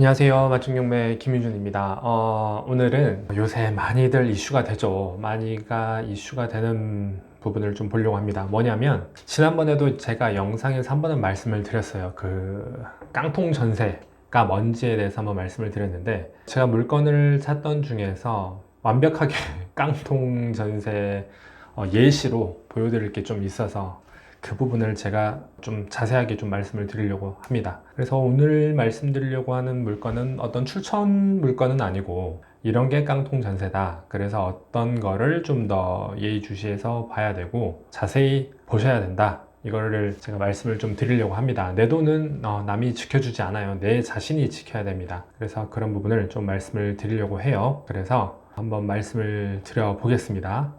안녕하세요. 맞춤경매 김유준입니다. 오늘은 요새 많이들 이슈가 되죠. 많이가 이슈가 되는 부분을 좀 보려고 합니다. 뭐냐면 지난번에도 제가 영상에서 한 번은 말씀을 드렸어요. 그 깡통 전세가 뭔지에 대해서 한번 말씀을 드렸는데, 제가 물건을 찾던 중에서 완벽하게 깡통 전세 예시로 보여드릴 게 좀 있어서 그 부분을 제가 좀 자세하게 좀 말씀을 드리려고 합니다. 그래서 오늘 말씀드리려고 하는 물건은 어떤 추천 물건은 아니고, 이런 게 깡통 전세다, 그래서 어떤 거를 좀 더 예의주시해서 봐야 되고 자세히 보셔야 된다, 이거를 제가 말씀을 좀 드리려고 합니다. 내 돈은 남이 지켜주지 않아요. 내 자신이 지켜야 됩니다. 그래서 그런 부분을 좀 말씀을 드리려고 해요. 그래서 한번 말씀을 드려 보겠습니다.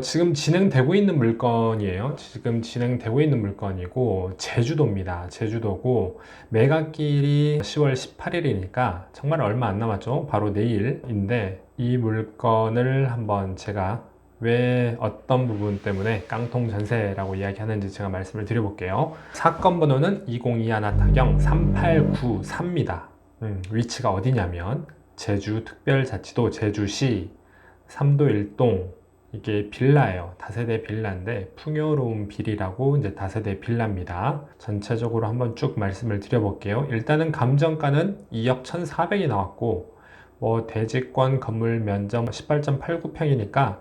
지금 진행되고 있는 물건이에요. 지금 진행되고 있는 물건이고, 제주도입니다. 제주도고, 매각일이 10월 18일이니까 정말 얼마 안 남았죠. 바로 내일인데, 이 물건을 한번 제가 왜 어떤 부분 때문에 깡통 전세라고 이야기하는지 제가 말씀을 드려볼게요. 사건 번호는 2021 타경 3893입니다. 위치가 어디냐면 제주특별자치도 제주시 3도 1동, 이게 빌라예요. 다세대 빌라인데 풍요로운 빌이라고 이제 다세대 빌라입니다. 전체적으로 한번 쭉 말씀을 드려볼게요. 일단은 감정가는 2억 1,400이 나왔고, 대지권 건물 면적 18.89평이니까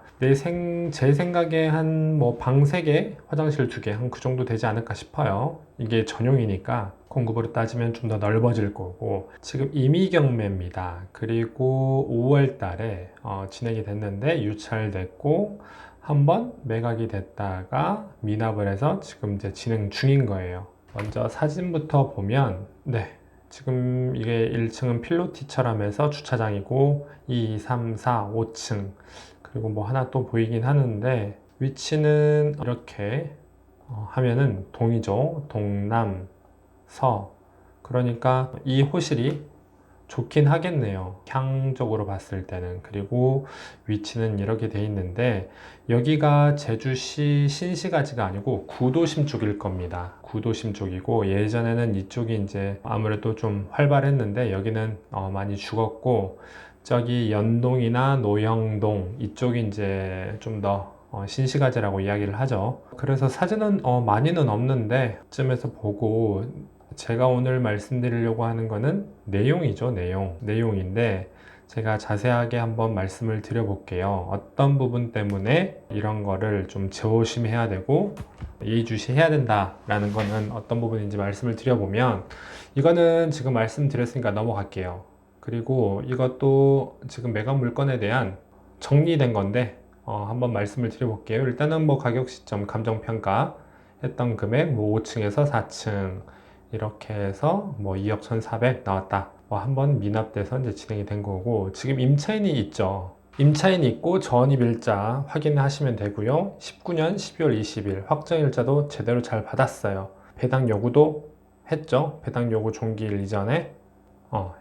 제 생각에 한 방 3개, 화장실 2개, 한 그 정도 되지 않을까 싶어요. 이게 전용이니까 공급으로 따지면 좀 더 넓어질 거고, 지금 임의 경매입니다. 그리고 5월 달에 진행이 됐는데 유찰됐고, 한번 매각이 됐다가 미납을 해서 지금 이제 진행 중인 거예요. 먼저 사진부터 보면, 지금 이게 1층은 필로티처럼 해서 주차장이고, 2, 3, 4, 5층, 그리고 하나 또 보이긴 하는데, 위치는 이렇게 하면은 동이죠. 동남, 서. 그러니까 이 호실이 좋긴 하겠네요. 향적으로 봤을 때는. 그리고 위치는 이렇게 돼 있는데, 여기가 제주시 신시가지가 아니고 구도심 쪽일 겁니다. 구도심 쪽이고, 예전에는 이쪽이 이제 아무래도 좀 활발했는데 여기는 많이 죽었고, 저기 연동이나 노영동 이쪽이 이제 좀 더 신시가지라고 이야기를 하죠. 그래서 사진은 많이는 없는데 쯤에서 보고, 제가 오늘 말씀드리려고 하는 거는 내용이죠. 내용인데 제가 자세하게 한번 말씀을 드려볼게요. 어떤 부분 때문에 이런 거를 좀 조심해야 되고 예의주시해야 된다라는 거는 어떤 부분인지 말씀을 드려보면, 이거는 지금 말씀드렸으니까 넘어갈게요. 그리고 이것도 지금 매각 물건에 대한 정리된 건데 한번 말씀을 드려볼게요. 일단은 가격 시점, 감정평가 했던 금액 5층에서 4층 이렇게 해서 2억 1,400 나왔다. 한번 미납돼서 이제 진행이 된 거고, 지금 임차인이 있죠. 임차인이 있고 전입일자 확인하시면 되고요. 19년 12월 20일 확정일자도 제대로 잘 받았어요. 배당 요구도 했죠. 배당 요구 종기일 이전에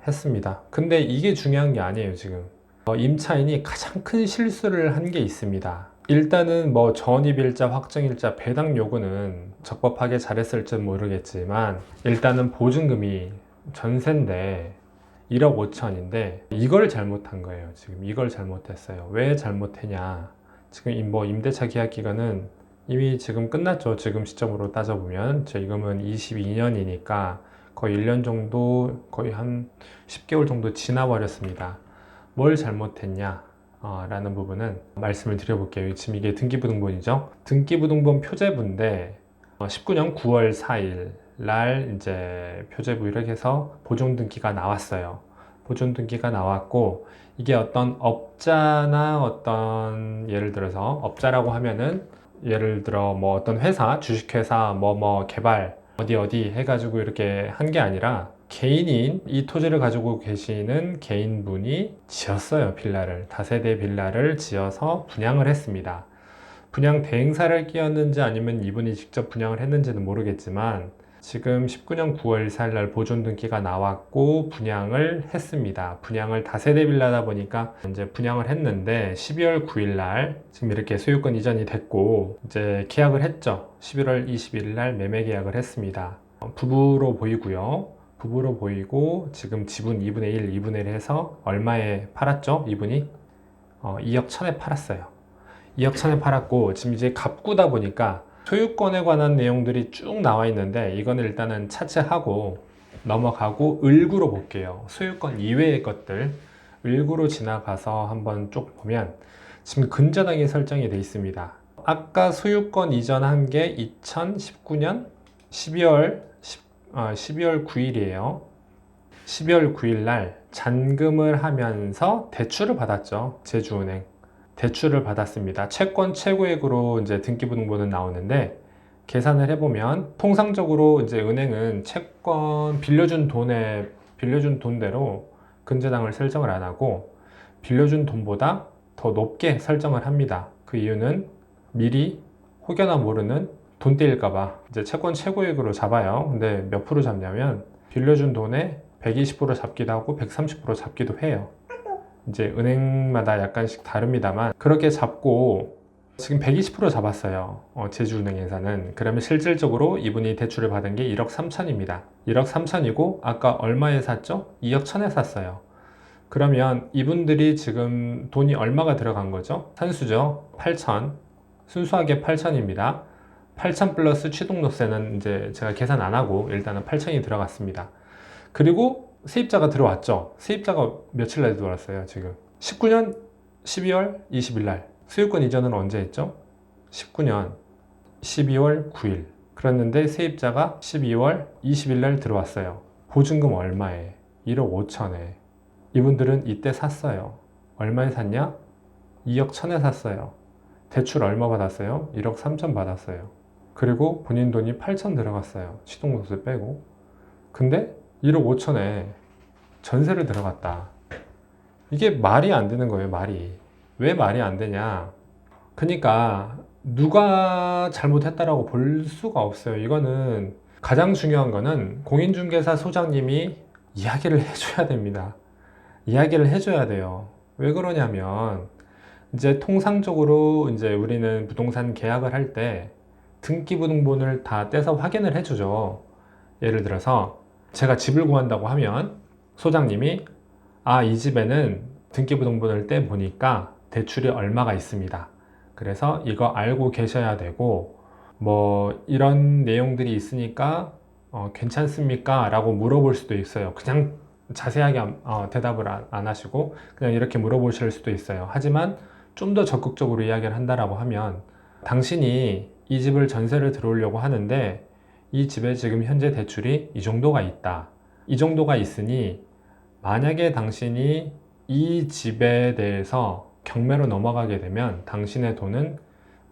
했습니다. 근데 이게 중요한 게 아니에요. 지금 임차인이 가장 큰 실수를 한 게 있습니다. 일단은 전입일자, 확정일자, 배당 요구는 적법하게 잘했을지 모르겠지만, 일단은 보증금이 전세인데 1억 5천인데 이걸 잘못한 거예요. 지금 이걸 잘못했어요. 왜 잘못했냐? 지금 임대차 계약 기간은 이미 지금 끝났죠. 지금 시점으로 따져보면 지금은 22년이니까 거의 1년 정도, 거의 한 10개월 정도 지나버렸습니다. 뭘 잘못했냐? 라는 부분은 말씀을 드려볼게요. 지금 이게 등기부등본이죠. 등기부등본 표제부인데 19년 9월 4일 날 이제 표제부 이렇게 해서 보존등기가 나왔어요. 보존등기가 나왔고, 이게 어떤 업자나 어떤 예를 들어서 업자라고 하면은 예를 들어 어떤 회사, 주식회사 개발 어디 해가지고 이렇게 한 게 아니라 개인인 이 토지를 가지고 계시는 개인분이 지었어요. 다세대 빌라를 지어서 분양을 했습니다. 분양 대행사를 끼웠는지 아니면 이분이 직접 분양을 했는지는 모르겠지만, 지금 19년 9월 4일 날 보존 등기가 나왔고 분양을 했습니다. 분양을 다세대 빌라다 보니까 이제 분양을 했는데 12월 9일 날 지금 이렇게 소유권 이전이 됐고 이제 계약을 했죠. 11월 21일 날 매매 계약을 했습니다. 부부로 보이고요. 부부로 보이고 지금 지분 2분의 1, 2분의 1 해서 얼마에 팔았죠? 이분이 2억 1천에 팔았어요. 2억 1천에 팔았고 지금 이제 갑구다 보니까 소유권에 관한 내용들이 쭉 나와 있는데 이거는 일단은 차치하고 넘어가고 을구로 볼게요. 소유권 이외의 것들 을구로 지나가서 한번 쭉 보면 지금 근저당이 설정이 되어 있습니다. 아까 소유권 이전한 게 2019년 12월 9일이에요. 12월 9일 날 잔금을 하면서 대출을 받았죠. 제주은행. 대출을 받았습니다. 채권 최고액으로 이제 등기부등본은 나오는데 계산을 해보면 통상적으로 이제 은행은 채권 빌려준 돈대로 근저당을 설정을 안 하고 빌려준 돈보다 더 높게 설정을 합니다. 그 이유는 미리 혹여나 모르는 돈 떼일까봐 이제 채권 최고액으로 잡아요. 근데 몇 프로 잡냐면 빌려준 돈의 120% 잡기도 하고 130% 잡기도 해요. 이제 은행마다 약간씩 다릅니다만 그렇게 잡고 지금 120% 잡았어요. 제주은행에서는. 그러면 실질적으로 이분이 대출을 받은 게 1억 3천입니다. 1억 3천이고 아까 얼마에 샀죠? 2억 1천에 샀어요. 그러면 이분들이 지금 돈이 얼마가 들어간 거죠? 산수죠. 8천. 순수하게 8천입니다. 8천 플러스 취등록세는 이제 제가 계산 안 하고 일단은 8천이 들어갔습니다. 그리고 세입자가 들어왔죠. 세입자가 며칠 날 들어왔어요, 지금. 19년 12월 20일 날. 소유권 이전은 언제 했죠? 19년 12월 9일. 그랬는데 세입자가 12월 20일 날 들어왔어요. 보증금 얼마에? 1억 5천에. 이분들은 이때 샀어요. 얼마에 샀냐? 2억 1천에 샀어요. 대출 얼마 받았어요? 1억 3천 받았어요. 그리고 본인 돈이 8천 들어갔어요. 취등록세 빼고. 근데 1억 5천에 전세를 들어갔다. 이게 말이 안 되는 거예요, 말이. 왜 말이 안 되냐? 그러니까 누가 잘못했다라고 볼 수가 없어요. 이거는 가장 중요한 거는 공인중개사 소장님이 이야기를 해줘야 됩니다. 이야기를 해줘야 돼요. 왜 그러냐면 이제 통상적으로 이제 우리는 부동산 계약을 할 때 등기부등본을 다 떼서 확인을 해주죠. 예를 들어서 제가 집을 구한다고 하면 소장님이 이 집에는 등기부등본을 떼 보니까 대출이 얼마가 있습니다. 그래서 이거 알고 계셔야 되고 뭐 이런 내용들이 있으니까 괜찮습니까? 라고 물어볼 수도 있어요. 그냥 자세하게 대답을 안 하시고 그냥 이렇게 물어보실 수도 있어요. 하지만 좀 더 적극적으로 이야기를 한다라고 하면 당신이 이 집을 전세를 들어오려고 하는데 이 집에 지금 현재 대출이 이 정도가 있다. 이 정도가 있으니 만약에 당신이 이 집에 대해서 경매로 넘어가게 되면 당신의 돈은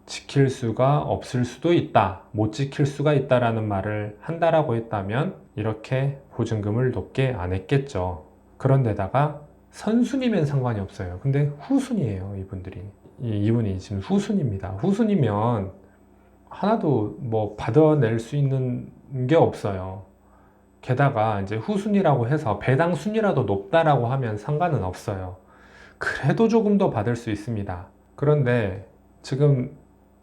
지킬 수가 없을 수도 있다. 못 지킬 수가 있다라는 말을 한다라고 했다면 이렇게 보증금을 높게 안 했겠죠. 그런데다가 선순위면 상관이 없어요. 근데 후순위예요, 이분들이. 이분이 지금 후순위입니다. 후순위면 하나도 뭐 받아낼 수 있는 게 없어요. 게다가 이제 후순위라고 해서 배당 순위라도 높다라고 하면 상관은 없어요. 그래도 조금 더 받을 수 있습니다. 그런데 지금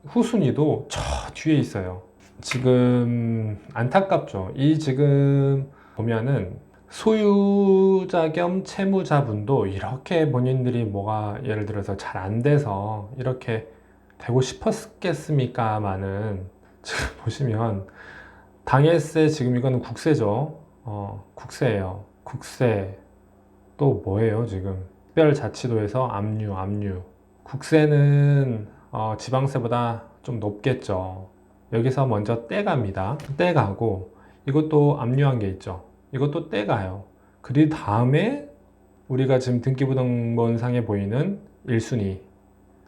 후순위도 저 뒤에 있어요. 지금 안타깝죠. 이 지금 보면은 소유자 겸 채무자분도 이렇게 본인들이 뭐가 예를 들어서 잘 안 돼서 이렇게 되고 싶었겠습니까마는 지금 보시면 당해세 지금 이거는 국세죠. 국세예요. 국세 또 뭐예요 지금? 특별자치도에서 압류. 국세는 지방세보다 좀 높겠죠. 여기서 먼저 떼갑니다. 떼가고 이것도 압류한 게 있죠. 이것도 떼가요. 그 다음에 우리가 지금 등기부등본상에 보이는 1순위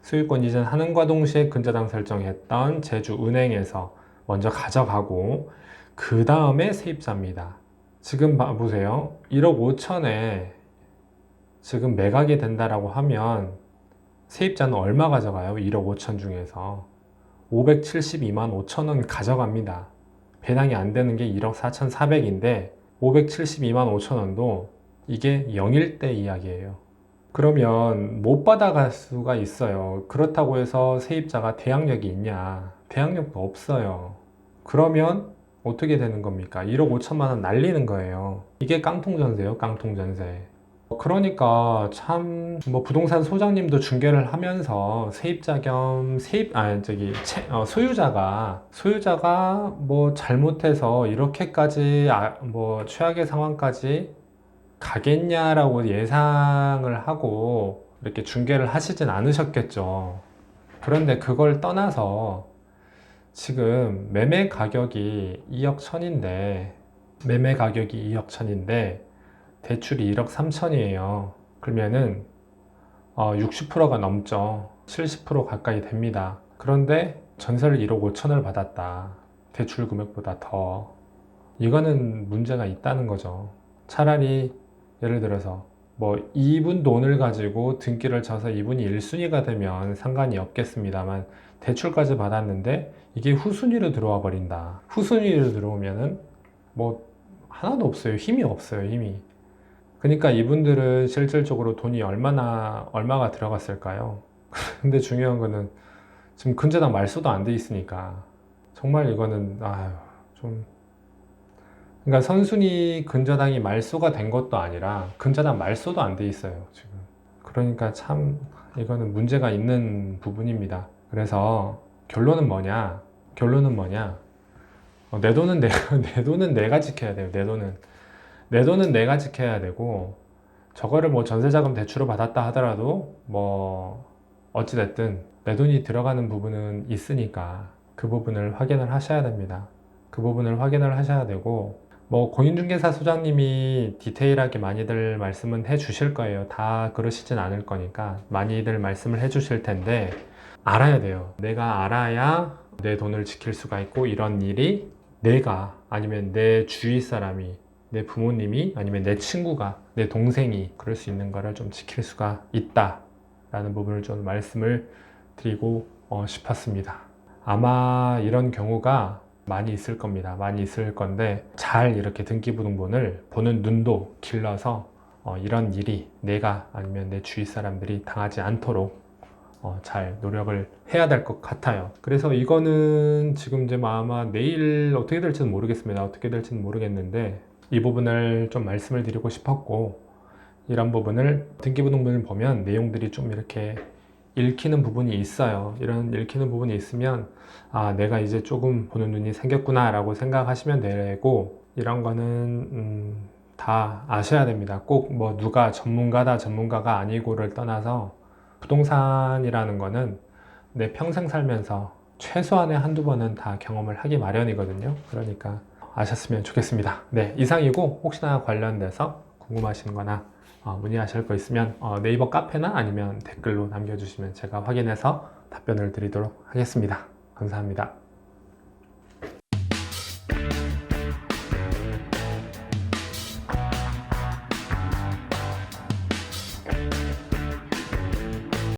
소유권 이전하는과 동시에 근저당 설정했던 제주은행에서 먼저 가져가고 그 다음에 세입자입니다. 지금 보세요. 1억 5천에 지금 매각이 된다라고 하면 세입자는 얼마 가져가요? 1억 5천 중에서 572만 5천 원 가져갑니다. 배당이 안 되는 게 1억 4,400인데 572만 5천 원도 이게 0일 때 이야기예요. 그러면 못 받아갈 수가 있어요. 그렇다고 해서 세입자가 대항력이 있냐? 대항력도 없어요. 그러면 어떻게 되는 겁니까? 1억 5천만 원 날리는 거예요. 이게 깡통 전세예요, 깡통 전세. 그러니까 참 뭐 부동산 소장님도 중개를 하면서 세입자 겸 소유자가 뭐 잘못해서 이렇게까지 뭐 최악의 상황까지 가겠냐라고 예상을 하고 이렇게 중개를 하시진 않으셨겠죠. 그런데 그걸 떠나서 지금 매매 가격이 2억 천인데 대출이 1억 3천이에요. 그러면은 60%가 넘죠. 70% 가까이 됩니다. 그런데 전세를 1억 5천을 받았다. 대출 금액보다 더. 이거는 문제가 있다는 거죠. 차라리 예를 들어서 뭐 이분 돈을 가지고 등기를 쳐서 이분이 1순위가 되면 상관이 없겠습니다만 대출까지 받았는데 이게 후순위로 들어와 버린다. 후순위로 들어오면은 뭐 하나도 없어요. 힘이 없어요. 힘이. 그러니까 이분들은 실질적으로 돈이 얼마가 들어갔을까요? 근데 중요한 거는 지금 근저당 말소도 안 돼 있으니까 정말 이거는 좀 그러니까 선순위 근저당이 말소가 된 것도 아니라 근저당 말소도 안 돼 있어요 지금. 그러니까 참 이거는 문제가 있는 부분입니다. 그래서 결론은 뭐냐? 내 돈은 내 돈은 내가 지켜야 돼요. 내 돈은 내가 지켜야 되고 저거를 뭐 전세자금 대출을 받았다 하더라도 뭐 어찌됐든 내 돈이 들어가는 부분은 있으니까 그 부분을 확인을 하셔야 됩니다. 그 부분을 확인을 하셔야 되고 뭐 공인중개사 소장님이 디테일하게 많이들 말씀은 해 주실 거예요. 다 그러시진 않을 거니까 많이들 말씀을 해 주실 텐데 알아야 돼요. 내가 알아야 내 돈을 지킬 수가 있고 이런 일이 내가 아니면 내 주위 사람이 내 부모님이 아니면 내 친구가 내 동생이 그럴 수 있는 거를 좀 지킬 수가 있다 라는 부분을 좀 말씀을 드리고 싶었습니다. 아마 이런 경우가 많이 있을 겁니다. 많이 있을 건데 잘 이렇게 등기부등본을 보는 눈도 길러서 이런 일이 내가 아니면 내 주위 사람들이 당하지 않도록 잘 노력을 해야 될 것 같아요. 그래서 이거는 지금 이제 아마 내일 어떻게 될지는 모르겠습니다. 어떻게 될지는 모르겠는데 이 부분을 좀 말씀을 드리고 싶었고 이런 부분을 등기부등본을 보면 내용들이 좀 이렇게 읽히는 부분이 있어요. 이런 읽히는 부분이 있으면 내가 이제 조금 보는 눈이 생겼구나 라고 생각하시면 되고 이런 거는 다 아셔야 됩니다. 꼭 뭐 누가 전문가가 아니고를 떠나서 부동산이라는 거는 내 평생 살면서 최소한의 한두 번은 다 경험을 하기 마련이거든요. 그러니까 아셨으면 좋겠습니다. 네, 이상이고 혹시나 관련돼서 궁금하신 거나 문의하실 거 있으면 네이버 카페나 아니면 댓글로 남겨주시면 제가 확인해서 답변을 드리도록 하겠습니다. 감사합니다.